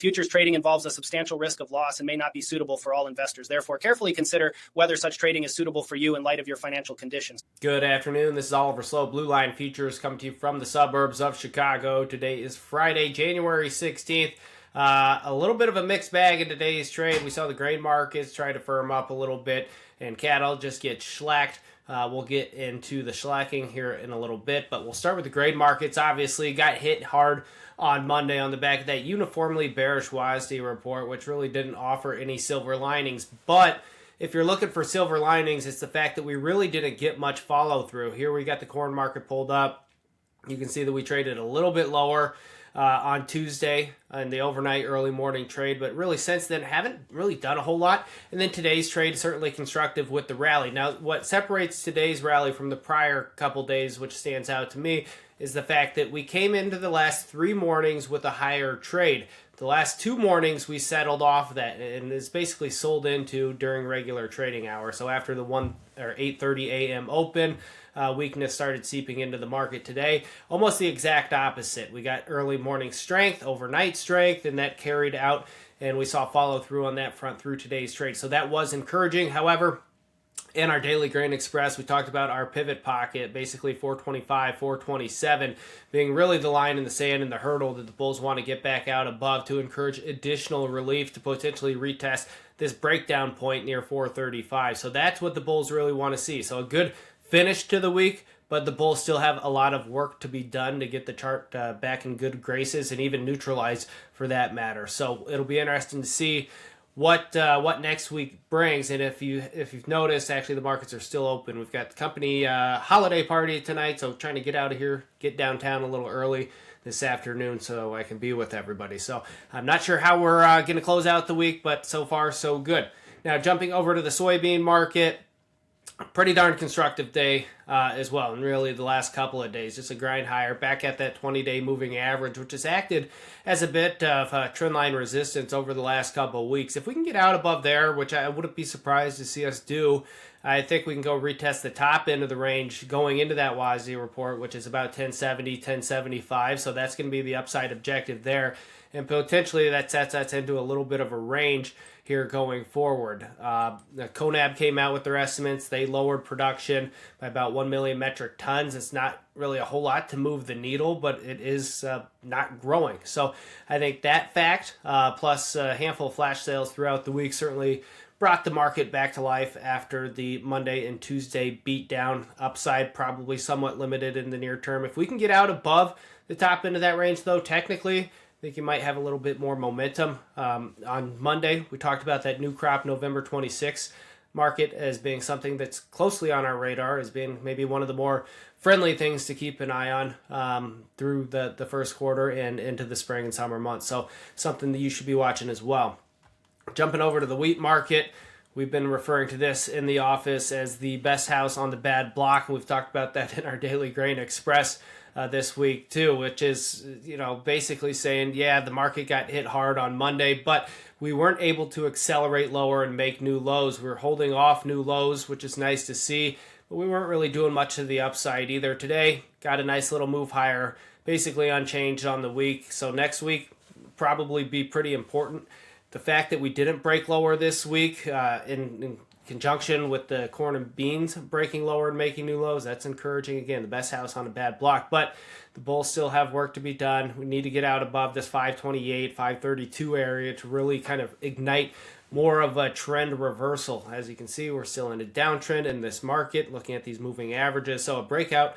Futures trading involves a substantial risk of loss and may not be suitable for all investors. Therefore, carefully consider whether such trading is suitable for you in light of your financial conditions. Good afternoon. This is Oliver Sloup, Blue Line Futures, coming to you from the suburbs of Chicago. Today is Friday, January 16th. A little bit of a mixed bag in today's trade. We saw the grain markets try to firm up a little bit, and cattle just get shellacked. We'll get into the shellacking here in a little bit, but we'll start with the grain markets. Obviously, got hit hard on Monday on the back of that uniformly bearish WASDE report, which really didn't offer any silver linings. But if you're looking for silver linings, it's the fact that we really didn't get much follow through. Here we got the corn market pulled up. You can see that we traded a little bit lower on Tuesday in the overnight early morning trade, but really since then haven't really done a whole lot. And then today's trade certainly constructive with the rally. Now, what separates today's rally from the prior couple days, which stands out to me, is the fact that we came into the last 3 mornings with a higher trade. The last 2 mornings we settled off that, and it's basically sold into during regular trading hours. So after the 8:30 a.m. open, weakness started seeping into the market today. Almost the exact opposite. We got early morning strength, overnight strength, and that carried out, and we saw follow through on that front through today's trade. So that was encouraging. However, in our Daily Grain Express, we talked about our pivot pocket, basically 425, 427, being really the line in the sand and the hurdle that the bulls want to get back out above to encourage additional relief to potentially retest this breakdown point near 435. So that's what the bulls really want to see. So a good finish to the week, but the bulls still have a lot of work to be done to get the chart back in good graces and even neutralized for that matter. So it'll be interesting to see what next week brings. And if you've noticed, actually the markets are still open. We've got the company holiday party tonight, so trying to get out of here, get downtown a little early this afternoon so I can be with everybody. So I'm not sure how we're going to close out the week, but so far so good. Now jumping over to the soybean market, pretty darn constructive day as well, and really the last couple of days, just a grind higher, back at that 20-day moving average, which has acted as a bit of trend line resistance over the last couple of weeks. If we can get out above there, which I wouldn't be surprised to see us do, I think we can go retest the top end of the range going into that WASDE report, which is about 1070, 1075, so that's going to be the upside objective there, and potentially that sets us into a little bit of a range here going forward. The CONAB came out with their estimates. They lowered production by about 1 million metric tons. It's not really a whole lot to move the needle, but it is not growing. So I think that fact, plus a handful of flash sales throughout the week, certainly brought the market back to life after the Monday and Tuesday beatdown. Upside probably somewhat limited in the near term. If we can get out above the top end of that range, though, technically, I think you might have a little bit more momentum. On Monday, we talked about that new crop November 26 market as being something that's closely on our radar, as being maybe one of the more friendly things to keep an eye on through the first quarter and into the spring and summer months. So something that you should be watching as well. Jumping over to the wheat market, we've been referring to this in the office as the best house on the bad block, and we've talked about that in our Daily Grain Express this week too, which is, basically saying, yeah, the market got hit hard on Monday, but we weren't able to accelerate lower and make new lows. We're holding off new lows, which is nice to see, but we weren't really doing much to the upside either. Today, got a nice little move higher, basically unchanged on the week. So next week, probably be pretty important. The fact that we didn't break lower this week in conjunction with the corn and beans breaking lower and making new lows, that's encouraging. Again, the best house on a bad block, but the bulls still have work to be done. We need to get out above this 528, 532 area to really kind of ignite more of a trend reversal. As you can see, we're still in a downtrend in this market, looking at these moving averages. So a breakout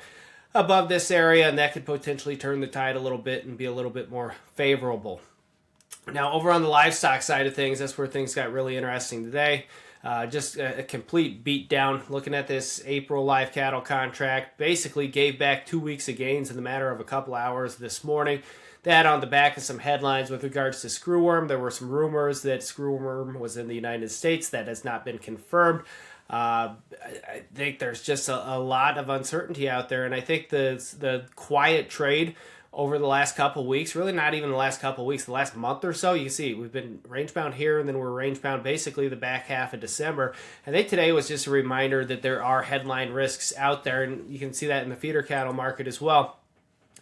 above this area, and that could potentially turn the tide a little bit and be a little bit more favorable. Now, over on the livestock side of things, that's where things got really interesting today. Just a complete beat down. Looking at this April live cattle contract, basically gave back 2 weeks of gains in the matter of a couple hours this morning. That on the back of some headlines with regards to screwworm. There were some rumors that screwworm was in the United States. That has not been confirmed. I think there's just a lot of uncertainty out there, and I think the quiet trade over the last couple weeks, really not even the last couple weeks, the last month or so, you see we've been range bound here, and then we're range bound basically the back half of December. I think today was just a reminder that there are headline risks out there, and you can see that in the feeder cattle market as well.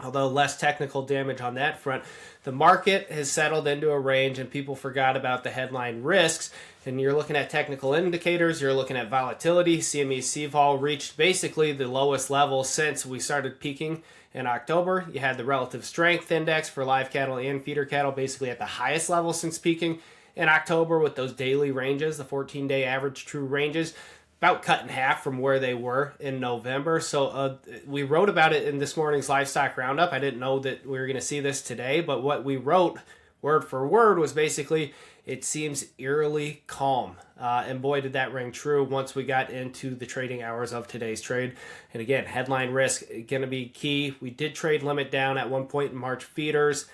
although less technical damage on that front. The market has settled into a range and people forgot about the headline risks. And you're looking at technical indicators, you're looking at volatility. CME CVOL reached basically the lowest level since we started peaking in October. You had the relative strength index for live cattle and feeder cattle basically at the highest level since peaking in October, with those daily ranges, the 14-day average true ranges, about cut in half from where they were in November. So we wrote about it in this morning's livestock roundup. I didn't know that we were going to see this today, but what we wrote word for word was basically, it seems eerily calm. And boy, did that ring true once we got into the trading hours of today's trade. And again, headline risk going to be key. We did trade limit down at one point in March feeders.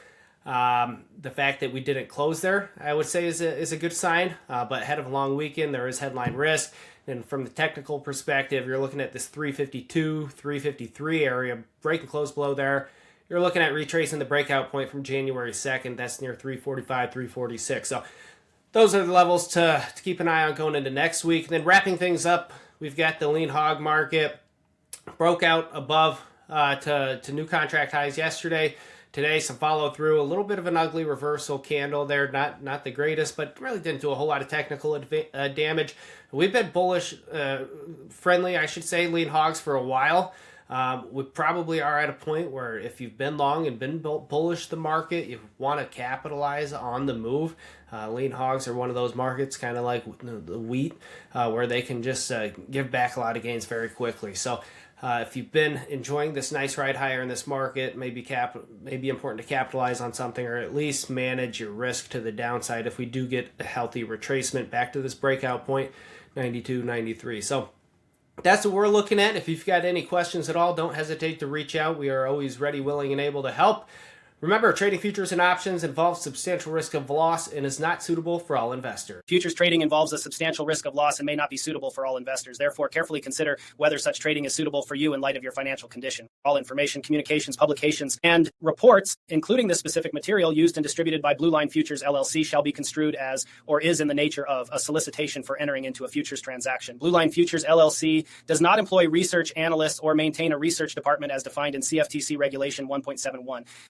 The fact that we didn't close there, I would say, is a good sign. But ahead of a long weekend, there is headline risk. And from the technical perspective, you're looking at this 352, 353 area, break and close below there. You're looking at retracing the breakout point from January 2nd. That's near 345, 346. So those are the levels to keep an eye on going into next week. And then wrapping things up, we've got the lean hog market. Broke out above to new contract highs yesterday. Today, some follow through, a little bit of an ugly reversal candle there, not the greatest, but really didn't do a whole lot of technical damage. We've been bullish, friendly, I should say, lean hogs for a while. We probably are at a point where if you've been long and been bullish the market, you want to capitalize on the move. Lean hogs are one of those markets, kind of like the wheat, where they can just give back a lot of gains very quickly. So if you've been enjoying this nice ride higher in this market, maybe important to capitalize on something, or at least manage your risk to the downside if we do get a healthy retracement back to this breakout point, 92, 93. So that's what we're looking at. If you've got any questions at all, don't hesitate to reach out. We are always ready, willing, and able to help. Remember, trading futures and options involves substantial risk of loss and is not suitable for all investors. Futures trading involves a substantial risk of loss and may not be suitable for all investors. Therefore, carefully consider whether such trading is suitable for you in light of your financial condition. All information, communications, publications, and reports, including this specific material used and distributed by Blue Line Futures LLC, shall be construed as or is in the nature of a solicitation for entering into a futures transaction. Blue Line Futures LLC does not employ research analysts or maintain a research department as defined in CFTC Regulation 1.71.